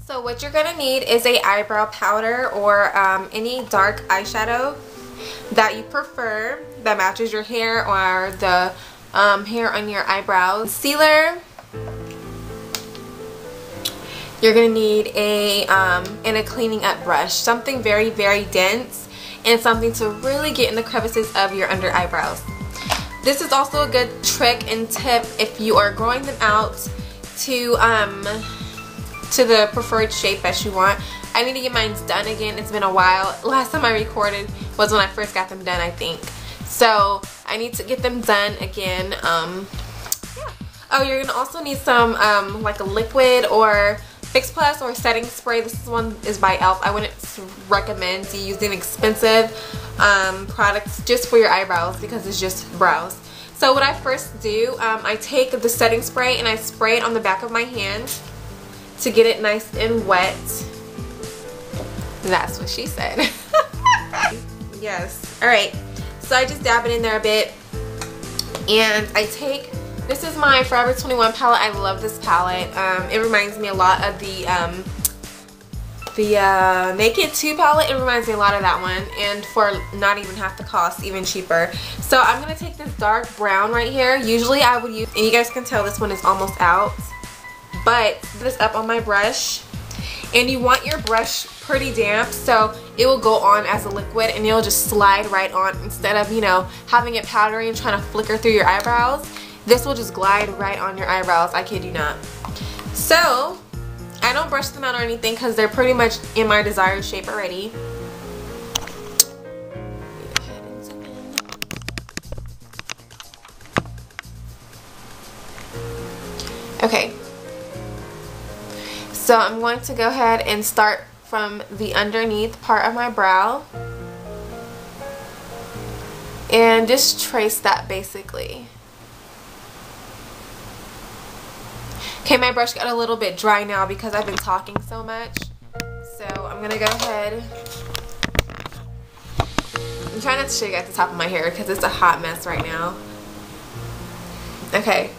So what you're going to need is a eyebrow powder or any dark eyeshadow that you prefer that matches your hair or the hair on your eyebrows. Sealer. You're going to need and a cleaning up brush. Something very, very dense and something to really get in the crevices of your under eyebrows. This is also a good trick and tip if you are growing them out to the preferred shape that you want. I need to get mine done again. It's been a while. Last time I recorded was when I first got them done, I think. So I need to get them done again. Yeah. Oh, you're gonna also need some like a liquid or Fix Plus or setting spray. This one is by e.l.f. I wouldn't recommend using expensive products just for your eyebrows because it's just brows. So what I first do, I take the setting spray and I spray it on the back of my hand to get it nice and wet. That's what she said. Yes. Alright. So I just dab it in there a bit. And I take, this is my Forever 21 palette. I love this palette. It reminds me a lot of the Naked 2 palette. It reminds me a lot of that one. And for not even half the cost, even cheaper. So I'm going to take this dark brown right here. Usually I would use, and you guys can tell this one is almost out. But this up on my brush, and you want your brush pretty damp so it will go on as a liquid and it'll just slide right on instead of, you know, having it powdery and trying to flicker through your eyebrows. This will just glide right on your eyebrows, I kid you not. So I don't brush them out or anything because they're pretty much in my desired shape already. Okay. So I'm going to go ahead and start from the underneath part of my brow and just trace that basically. Okay, my brush got a little bit dry now because I've been talking so much. So I'm going to go ahead. I'm trying not to shake at the top of my hair because it's a hot mess right now. Okay,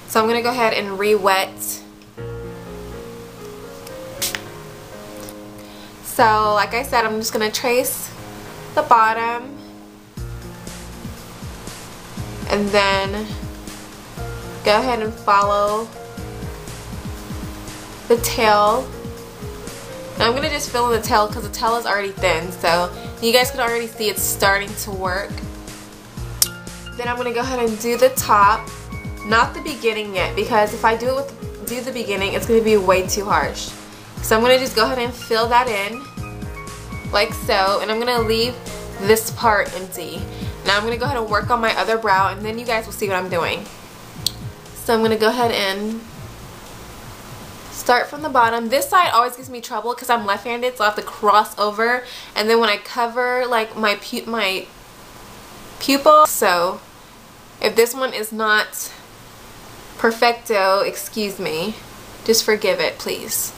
so I'm going to go ahead and re-wet. So like I said, I'm just going to trace the bottom and then go ahead and follow the tail. And I'm going to just fill in the tail because the tail is already thin, so you guys can already see it's starting to work. Then I'm going to go ahead and do the top, not the beginning yet, because if I do the beginning, it's going to be way too harsh. So I'm going to just go ahead and fill that in like so, and I'm going to leave this part empty. Now I'm going to go ahead and work on my other brow, and then you guys will see what I'm doing. So I'm going to go ahead and start from the bottom. This side always gives me trouble because I'm left-handed, so I have to cross over, and then when I cover like my pupil, so if this one is not perfecto, excuse me, just forgive it please.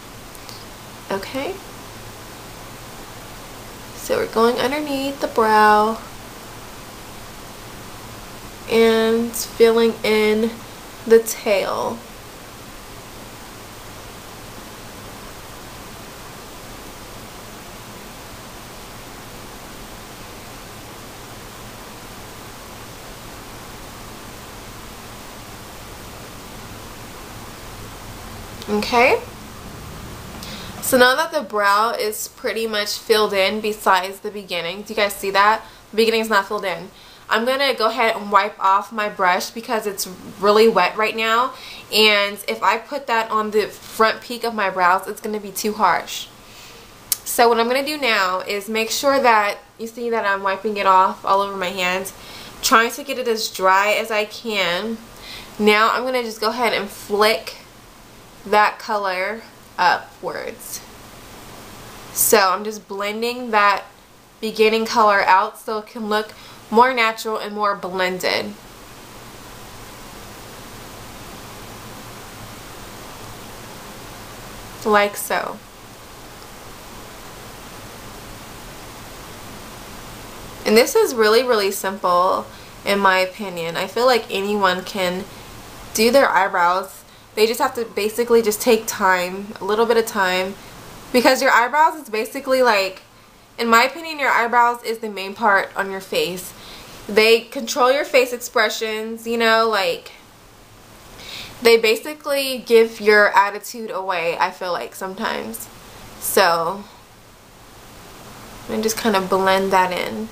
Okay, so we're going underneath the brow and filling in the tail. Okay, so now that the brow is pretty much filled in besides the beginning, do you guys see that? The beginning is not filled in. I'm going to go ahead and wipe off my brush because it's really wet right now, and if I put that on the front peak of my brows, it's going to be too harsh. So what I'm going to do now is make sure that you see that I'm wiping it off all over my hands, trying to get it as dry as I can. Now I'm going to just go ahead and flick that color upwards. So I'm just blending that beginning color out so it can look more natural and more blended. Like so. And this is really, really simple in my opinion. I feel like anyone can do their eyebrows. They just have to basically just take time, a little bit of time, Because your eyebrows is basically like, in my opinion, your eyebrows is the main part on your face. They control your face expressions, you know, like they basically give your attitude away, I feel like sometimes. So and just kind of blend that in.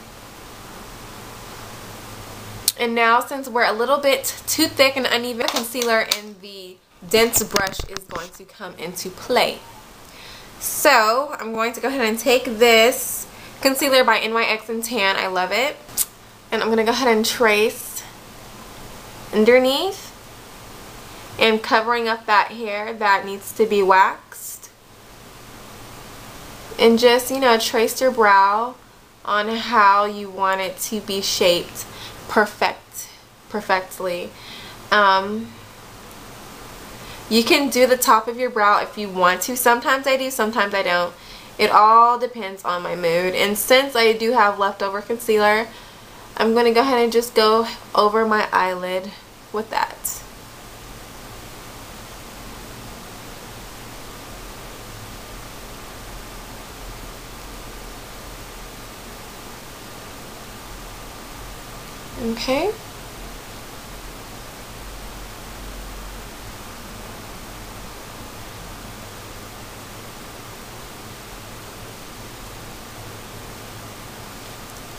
And now, since we're a little bit too thick and uneven, concealer and the dense brush is going to come into play. So I'm going to go ahead and take this concealer by NYX and Tan. I love it. And I'm going to go ahead and trace underneath and covering up that hair that needs to be waxed. And just, you know, trace your brow on how you want it to be shaped perfectly. You can do the top of your brow if you want to. Sometimes I do, sometimes I don't. It all depends on my mood. And since I do have leftover concealer, I'm going to go ahead and just go over my eyelid with that. Okay.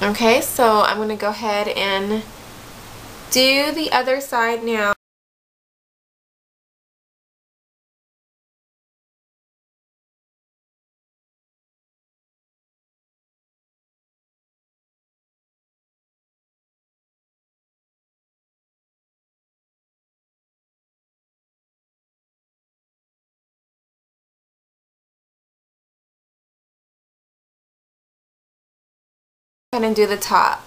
Okay, so I'm going to go ahead and do the other side now. And do the top.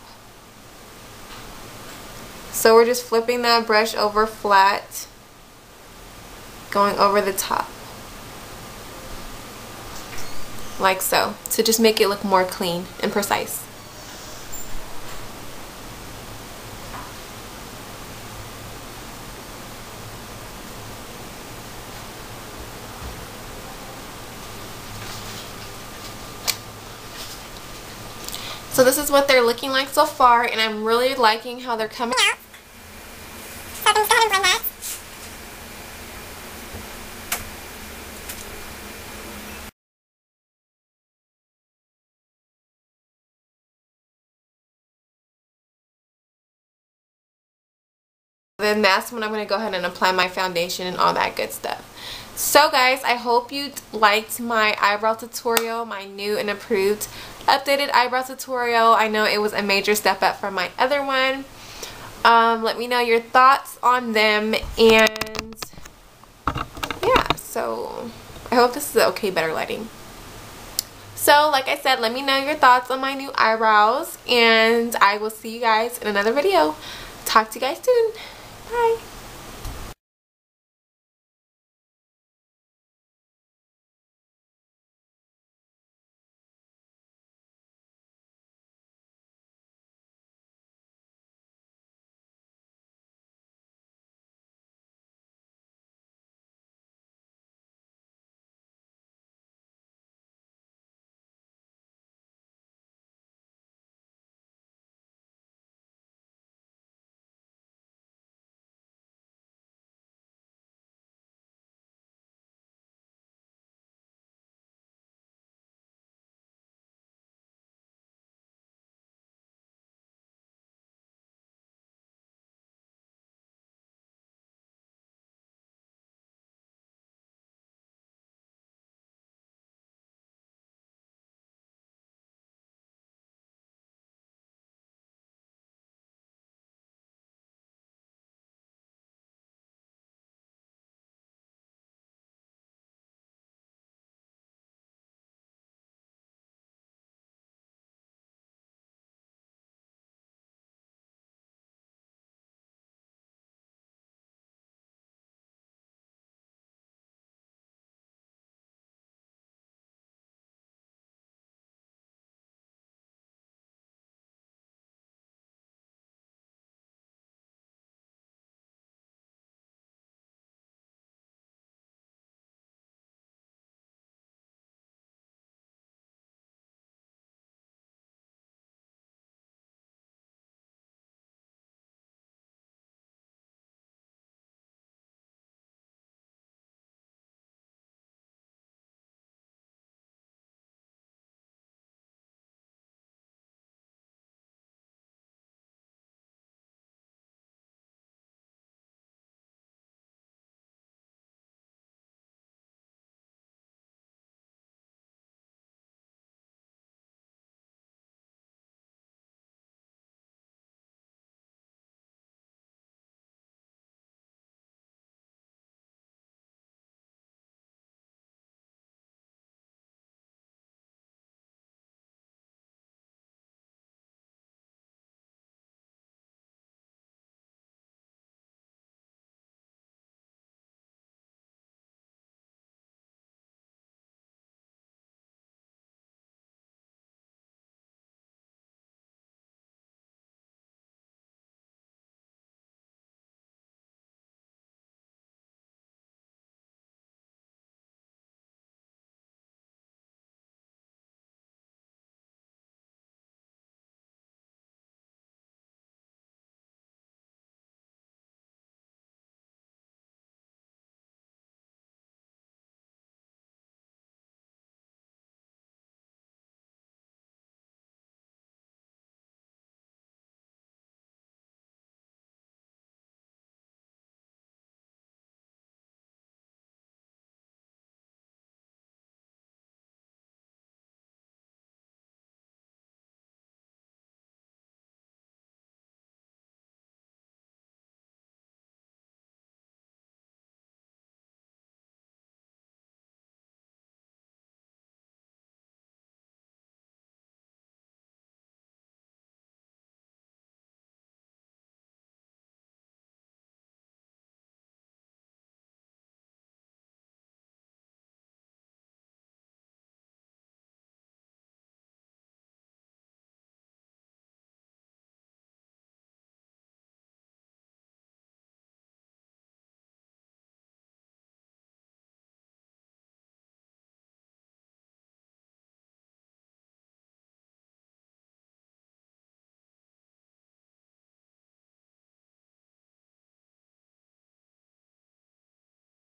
So we're just flipping that brush over flat, going over the top like so, to just make it look more clean and precise. So this is what they're looking like so far, and I'm really liking how they're coming out. So I'm just going to blend that. Then that's when I'm going to go ahead and apply my foundation and all that good stuff. So guys, I hope you liked my eyebrow tutorial, my new and improved updated eyebrow tutorial. I know it was a major step up from my other one. Let me know your thoughts on them, and yeah, so I hope this is okay, better lighting. So like I said, let me know your thoughts on my new eyebrows, and I will see you guys in another video. Talk to you guys soon. Bye.